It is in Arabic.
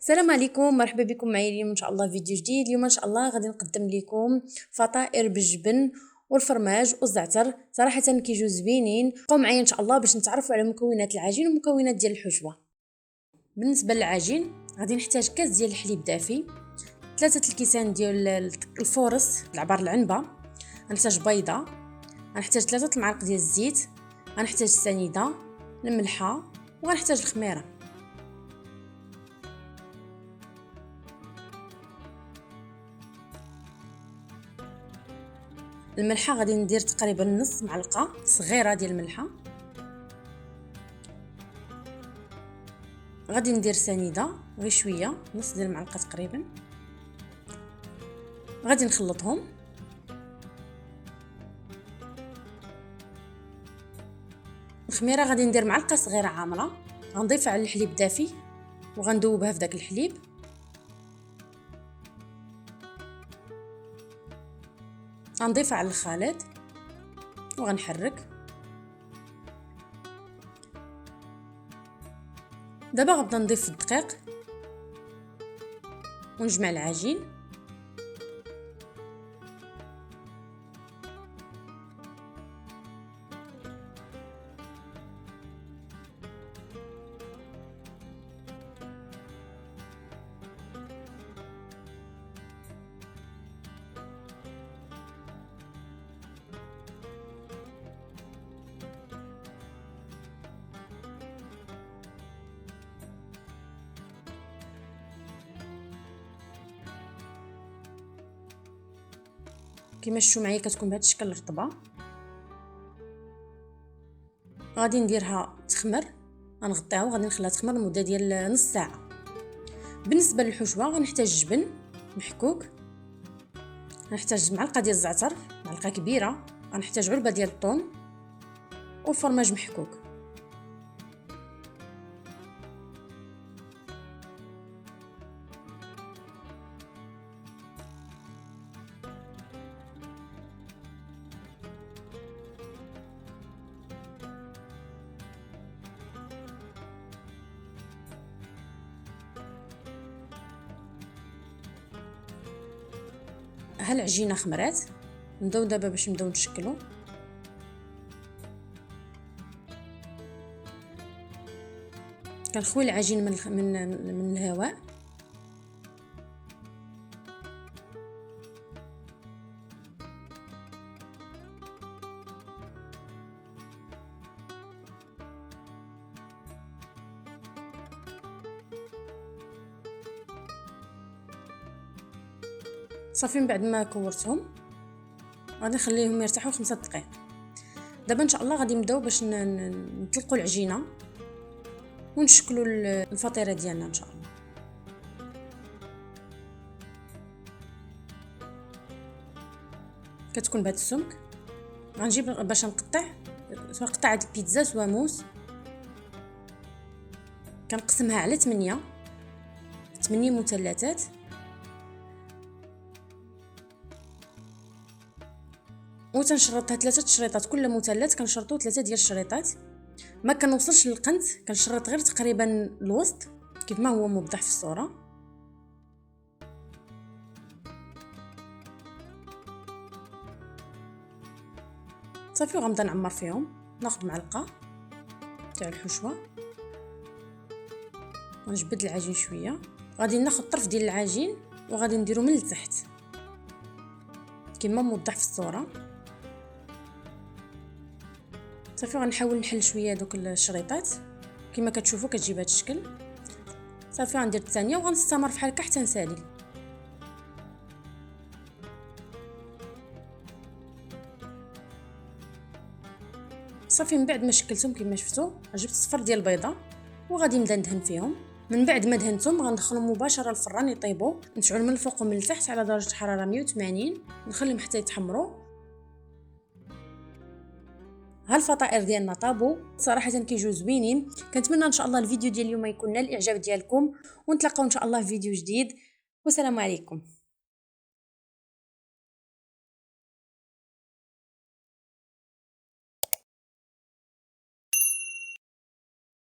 السلام عليكم، مرحبا بكم معايا اليوم ان شاء الله فيديو جديد. اليوم ان شاء الله غادي نقدم لكم فطائر بالجبن والفرماج والزعتر. صراحه كيجيو زوينين. بقاو معايا ان شاء الله باش نتعرفوا على مكونات العجين ومكونات ديال الحشوه. بالنسبه للعجين غادي نحتاج كاس ديال الحليب دافي، 3 الكيسان ديال الفورص العبار العنبه، غنحتاج بيضه، غنحتاج 3 المعالق ديال الزيت، غنحتاج السنيده، الملحه، وغنحتاج الخميره. الملحه غادي ندير تقريبا نص معلقه صغيره ديال الملحه. غادي ندير سنيده غير شويه، نص ديال المعلقه تقريبا. غادي نخلطهم. الخميره غادي ندير معلقه صغيره عامره، غنضيفها على الحليب دافي وغندوبها في داك الحليب. غنضيفها على الخليط وغنحرك. دابا غنبدا نضيف الدقيق ونجمع العجين. كما شفتوا معايا كتكون بهذا الشكل رطبه. غادي نديرها تخمر، غنغطيها وغادي نخليها تخمر لمده ديال نص ساعه. بالنسبه للحشوه غنحتاج جبن محكوك، غنحتاج معلقه ديال الزعتر، معلقه كبيره، غنحتاج علبه ديال الثوم والفرماج محكوك. ها العجينه خمرات، نبداو دابا باش نبداو نشكلو. كنخوي العجين من الهواء. صافي من بعد ما كورتهم غادي نخليهم يرتاحوا 5 دقائق. دابا ان شاء الله غادي نبداو باش نطلقوا العجينه ونشكلوا الفطيره ديالنا ان شاء الله. كتكون بهذا السمك. غنجيب باش نقطع سواء قطعه البيتزا سواء موس. كنقسمها على 8 مثلثات. وتنشرطها 3 شريطات، كل مثلث كنشرطو 3 ديال الشريطات. ما كنوصلش للقنت، كنشرط غير تقريبا الوسط كيف ما هو موضح في الصوره. صافي وغنبدا نعمر فيهم. ناخذ معلقه تاع الحشوه، غنجبد العجين شويه. غادي ناخذ طرف ديال العجين وغادي نديرو من التحت كما موضح في الصوره. صافي غنحاول نحل شويه دوك الشريطات كما كتشوفوا كتجيب هذا الشكل. صافي غندير الثانيه وغنستمر بحال هكا حتى نسالي. صافي من بعد ما شكلتهم كما شفتوا جبت صفر ديال البيضه وغادي نبدا ندهن فيهم. من بعد ما دهنتهم غندخلهم مباشره للفران يطيبوا. نشعل من الفوق ومن التحت على درجه حراره 180، نخليهم حتى يتحمروا. ها الفطائر ديالنا طابو، صراحه كيجيو زوينين. كنتمنى ان شاء الله الفيديو ديال اليوم يكون نال الاعجاب ديالكم، ونتلاقاو ان شاء الله في فيديو جديد، والسلام عليكم.